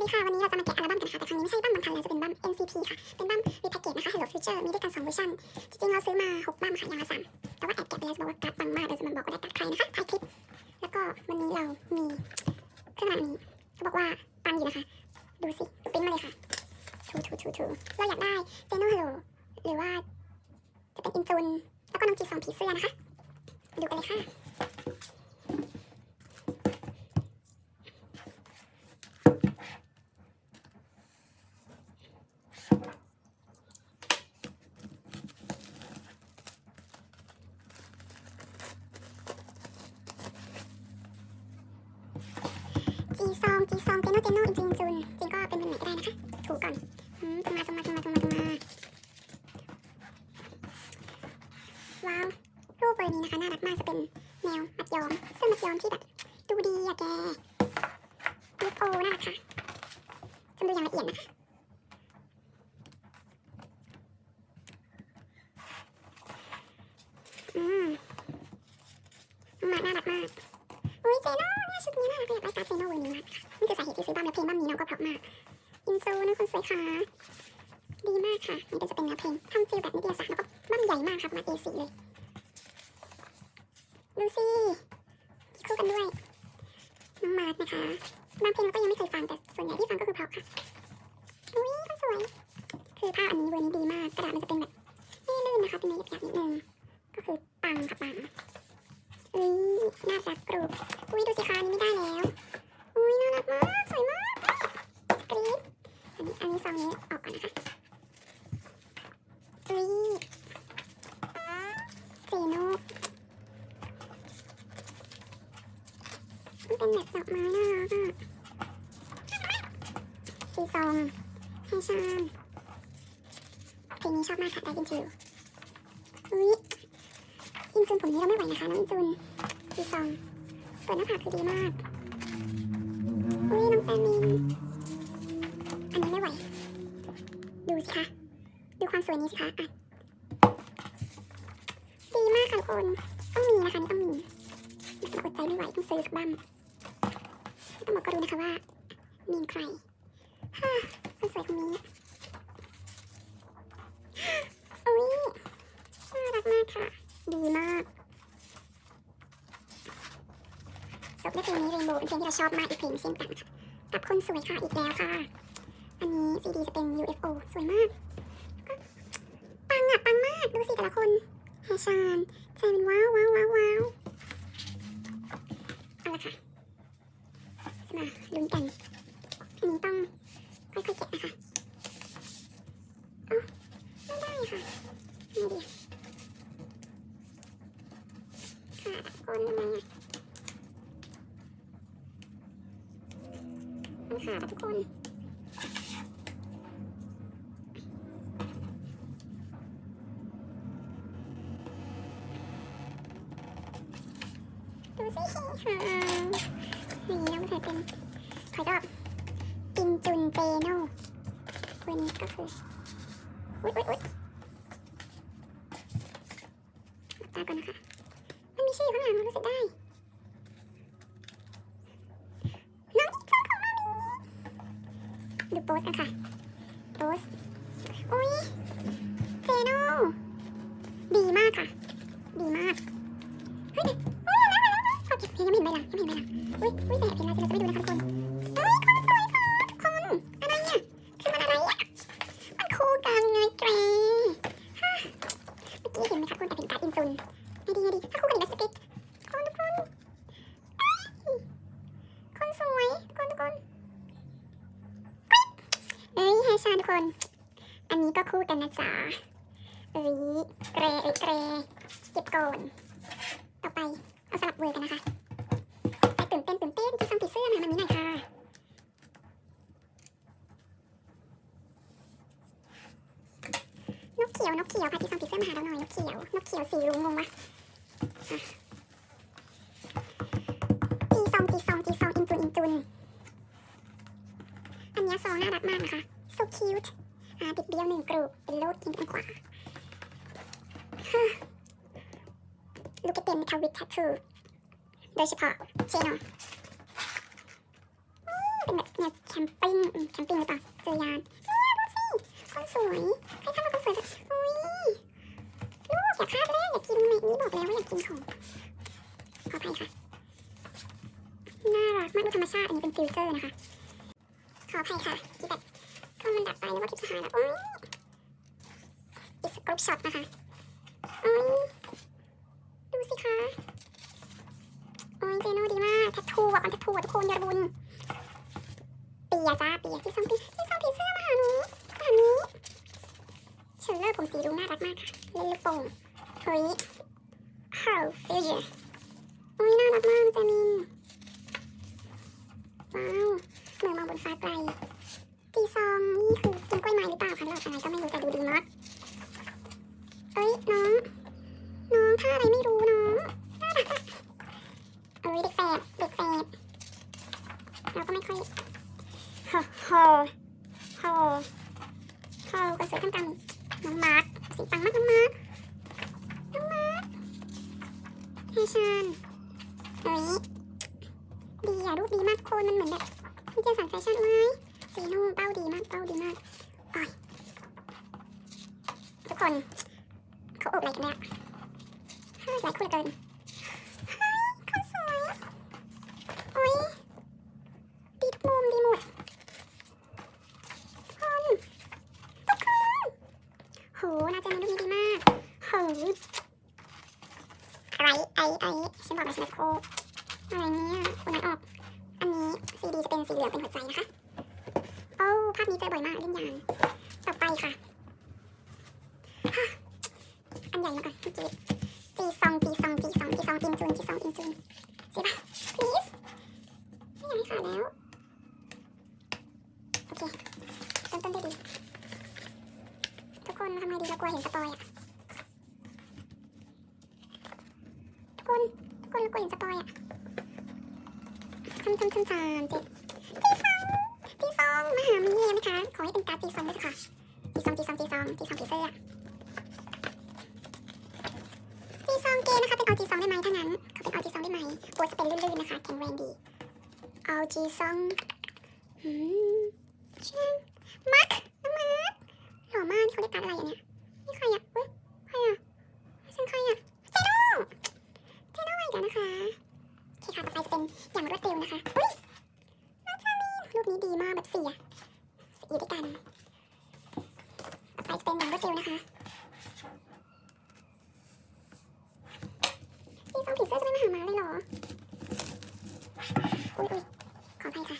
ดีค่ะวันนี้เราจะมาแกะอัลบั้มกันค่ะแต่ครั้งนี้ไม่ใช่บั้มบางทันแล้วจะเป็นบั้ม NCT ค่ะเป็นบั้มรีแพ็กเกจนะคะ Hello Future มีด้วยกัน2เวอร์ชันจริงๆเราซื้อมา6บั้มค่ะอย่างละ3แต่ว่าแอบแกะไปแล้วจะบอกว่าการ์ดปังมากเดี๋ยวจะมาบอกว่าได้การ์ดใครนะคะท้ายคลิปแล้วก็วันนี้เรามีเครื่องรางนี้เขาบอกว่าปังอยู่นะคะดูสิปริ้นมาเลยค่ะทูเราอยากได้เจโน่ Hello หรือว่าจะเป็นอินจุนแล้วก็น้องจี2ผีเสื้อนะคะดูกันเลยค่ะจีซองเจโน่อินจุนจริงก็เป็นวันไหนก็ได้นะคะถูกก่อนตรงมาว้าวรูปเบอร์นี้นะคะน่ารักมากจะเป็นแนวมัดย้อมเสื้อมัดย้อมที่แบบดูดีอะแกลูกโอน่ารักค่ะจำดูอย่างละเอียดนะคะน่ารักมากอุ้ยเจโน่เนี่ยชุดนี้น่ารักอยากได้การ์ดเจโน่เวอร์นี้มากค่ะนี่คือสาเหตุที่ซื้อบั้มและเพลงบั้มนี้น้องก็เพราะมากอินซูนะคนสวยค่ะดีมากค่ะนี่ก็จะเป็นเนื้อเพลงทำฟีลแบบนิตยสารแล้วก็บั้มใหญ่มากครับมา A4 เลยดูสิคู่กันด้วยน้องมาร์ทนะคะบางเพลงเราก็ยังไม่เคยฟังแต่ส่วนใหญ่ที่ฟังก็คือเพราะค่ะอุ้ยคนสวยคือผ้าอันนี้เวอร์นี้ดีมากกระดาษมันจะเป็นแบบไม่ลื่นนะคะเป็นเนื้อหยาบๆนิดนึงก็คือปังค่ะปังอุ้ยน่ารักกรุบอุ้ยดูสิคะนี่ไม่ได้แล้วอุ้ยน่ารักมากสวยมากกรี๊ดอันนี้ซองนี้ออกก่อนนะคะอุ้ยเจโน่มันเป็นแบบดอกไม้น่ารักอ่ะจีซองให้ชานเพลงนี้ชอบมากค่ะได้ยินชื่ออุ้ยอินจุนผมนี้เราไม่ไหวนะคะน้องอินจุนจีซองเปิดหน้าผากคือดีมากอุ้ยน้องแซมินอันนี้ไม่ไหวดูสิคะดูความสวยนี้สิคะอ่ะดีมากค่ะทุกคนต้องมีนะคะนี่ต้องมีอดใจไม่ไหวต้องซื้อสักบ้างต้องบอกก็รู้นะคะว่ามีใครฮ่าคนสวยคนนี้อุ้ยน่ารักมากค่ะดีมากจบด้วยเพลงนี้เรนโบว์เป็นเพลงที่เราชอบมากอีกเพลงเช่นกันค่ะกับคนสวยค่ะอีกแล้วค่ะอันนี้ซีดีจะเป็น UFO สวยมากปังอ่ะปังมากดูสิแต่ละคนแฮชานใจเป็นว้าวเอาละค่ะมาลุ้นกันอันนี้ต้องค่อยๆแกะนะคะไม่ได้ค่ะไม่ดีค่ะคนทำไมอ่ะมันขาดทุกคนดูสินี่น้องเคยเป็นขอรอบอินจุนเจโน่วันนี้ก็คืออุ๊ยตาก่อนนะคะมันมีชื่อข้างหลังรู้สึกได้น้องอินจุนของมามีดูโพสกันค่ะโพสอุ๊ยเจโน่ดีมากค่ะดีมากเฮ้ยขอเก็บเพลงยังไม่เห็นใบหลังอุ้ยแต่เพลงเราจะไม่ดูนะคะทุกคนคนสวยค่ะทุกคนอะไรเนี่ยคือมันอะไรอ่ะมันคู่กันไงแกเมื่อกี้เห็นไหมคะคุณแต่เป็นการ์ดอินซุนไงดีถ้าคู่กันอีกแล้วสปิดทุกคนคนสวยทุกคนเอ้ยแฮชาทุกคนอันนี้ก็คู่กันนะจ๊ะเอ้ยเกรเก็บก่อนต่อไปเอาสลับเวอร์กันนะคะไปตื่นเต้นที่ซังผีเสื้อมานี้หน่อยค่ะนกเขียวพาที่ซังผีเสื้อมาหาเราหน่อยนกเขียวสีรุ้งงงวะจีซองอินจุนอันนี้ซองน่ารักมากนะคะ so cute ติดเบี้ยว1กรุบเป็นโลดกินกันกว่าลูกเต็มเมทัลวิกแททูโดยเฉพาะเชโน่เป็นแบบ เนี่ยแคมปิ้งหรือเปล่าเจอยานดูสิคนสวยใครทำมาคนสวยแบบอุ้ยลูกอย่าคาดเล่นอย่ากินในนี้บอกแล้วว่าอย่ากินของขออภัยค่ะน่ารักมากดูธรรมชาติอันนี้เป็นฟิลเตอร์นะคะขออภัยค่ะที่แบบก็มันดับไปแล้วว่าคลิปสุดท้ายแล้วโอ้ยอีกสกรูปช็อตนะคะโอ้ยดูสิคะโอ้ยเจโน่ดีมากแทททูอ่ะมันแทททูอ่ะทุกคนยอดบุญเปียจ้าเปียที่ซ่อมผีเสื้อมาหาหนูเชลเลอร์ผมสีดูน่ารักมากค่ะเล่นลูกโป่งเฮ้ยเฮ้ยฟิวเจอร์โอ้ยน่ารักมากเจมินว้าวเหมือนมองบนฟ้าไกลตีซองนี่คือกินกล้วยไม้หรือเปล่าคะหลอดอะไรก็ไม่รู้แต่ดูดีมากเอ้ยน้องท่าอะไรไม่รู้น้องน่ารักอะเอ้ยเด็กแฝดเราก็ไม่ค่อยโฮก็สวยกันน้องมาร์คสีปังมากน้องมาร์คเฮชันเอ้ยดีอะรูปดีมากคนมันเหมือนแบบมีเจสันแฟชั่นไว้สีนุ่มเป้าดีมากอ้อยทุกคนเขาอบอะไรกันเนี่ยเฮ้ยหลายคู่เหลือเกินเฮ้ยเขาสวยโอ้ยดีทุกมุมดีหมดทุกคนโหน่าจะมีรูปนี้ดีมากโหไอฉันบอกมาฉันโคอะไรเนี่ยคนนั้นออกอันนี้ซีดีจะเป็นสีเหลืองเป็นหัวใจนะคะโอ้ภาพนี้เจอบ่อยมากเล่นยานต่อไปค่ะอันใหญ่มาก่อนเมื่อกี้จีซองอินจูนสิป่ะ please ไม่อยากให้ขาดแล้วโอเคเริ่มต้นได้ดีทุกคนทำไงดีเรากลัวเห็นสปอยอะทุกคนเรากลัวเห็นสปอยอะทำเจ็ดจีซองมาหามีเยี่ยมไหมคะขอให้เป็นการ์ดจีซองด้วยค่ะจีซองผีเสื้อจีซองเกย์นะคะเป็นเอาจีซองได้ไหมถ้างั้นเขาเป็นเอาจีซองได้ไหมโบจะเป็นลื่นๆนะคะแข็งแรงดีเอาจีซองชื่อมาร์คน้องมาร์คหล่อมากเขาเรียกการ์ดอะไรเนี่ยนี่ใครอ่ะเฮ้ยใครอ่ะฉันใครอ่ะเจโน่อีกแล้วนะคะโอเคค่ะต่อไปจะเป็นอย่างรวดเร็วนะคะอุ้ยน้องจามินรูปนี้ดีมากแบบสีอยู่ด้วยกันต่อไปจะเป็นอย่างรวดเร็วนะคะจีซองผีเสื้อจะไม่มาหามาเลยเหรออุ้ยขออภัยค่ะ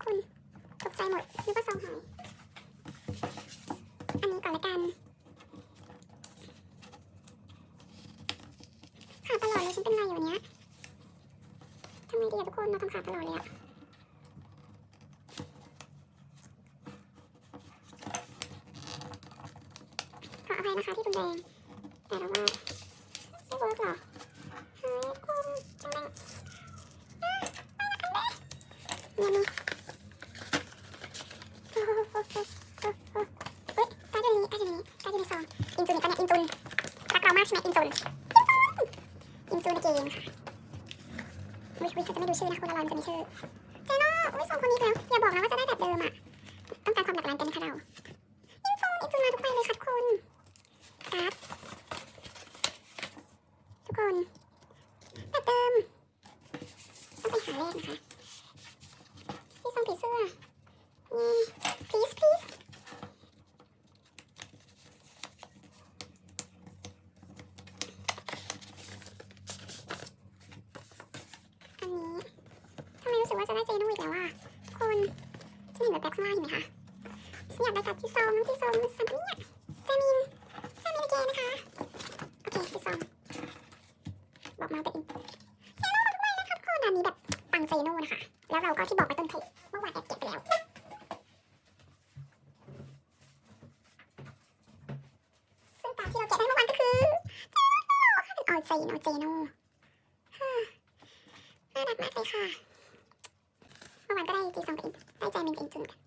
คุณตกใจหมดนึกว่าซองหายอันนี้ก่อนละกันขาดตลอดเลยฉันเป็นไรอยู่วันนี้ทำไมดีอะทุกคนเราทำขาดตลอดเลยอะขออภัยนะคะที่รุนแรงแต่เราว่าไม่เวิร์กหรอเฮ้ยคุณจังเลยเนี่ยมีเฮ้ยการ์ดอยู่ในซองอินจูนอีกแล้วเนี่ยอินจูนรักเรามากใช่ไหมอินจูนในเกมค่ะวิเขาจะไม่ดูชื่อนะคนละร้อยมันจะมีชื่อเจโน่อุ้ยสองคนนี้แล้วอย่าบอกนะว่าจะได้แบบเดิมอ่ะต้องการความหลากหลายกันนะคะเราอินจูนมาทุกใบเลยครับคุณครับทุกคนแบบเดิมต้องไปหาเลขนะคะที่ซองผีเสื้อนี่ please อันนี้ทำไมรู้สึกว่าจะได้เจโน่อีกแล้วอ่ะคนฉันเห็นแบบข้างล่างเห็นไหมคะฉันอยากได้กับที่ซองสัมผัสเนี่ยเจมินเกย์นะคะโอเคที่ซองบอกมาตัวเองเจโน่มาทุกใบนะครับคนอันนี้แบบปังเจโน่นะคะแล้วเราก็ที่บอกไปต้นเพจเมื่อวานแอบเก็บไปแล้วซึ่งตามที่เราเก็บได้เมื่อวานก็คือเจโน่ค่ะเป็นเจโน่น่ารักมากเลยค่ะเมื่อวานก็ได้จีซองกับได้ใจมินกับอินจูนกัน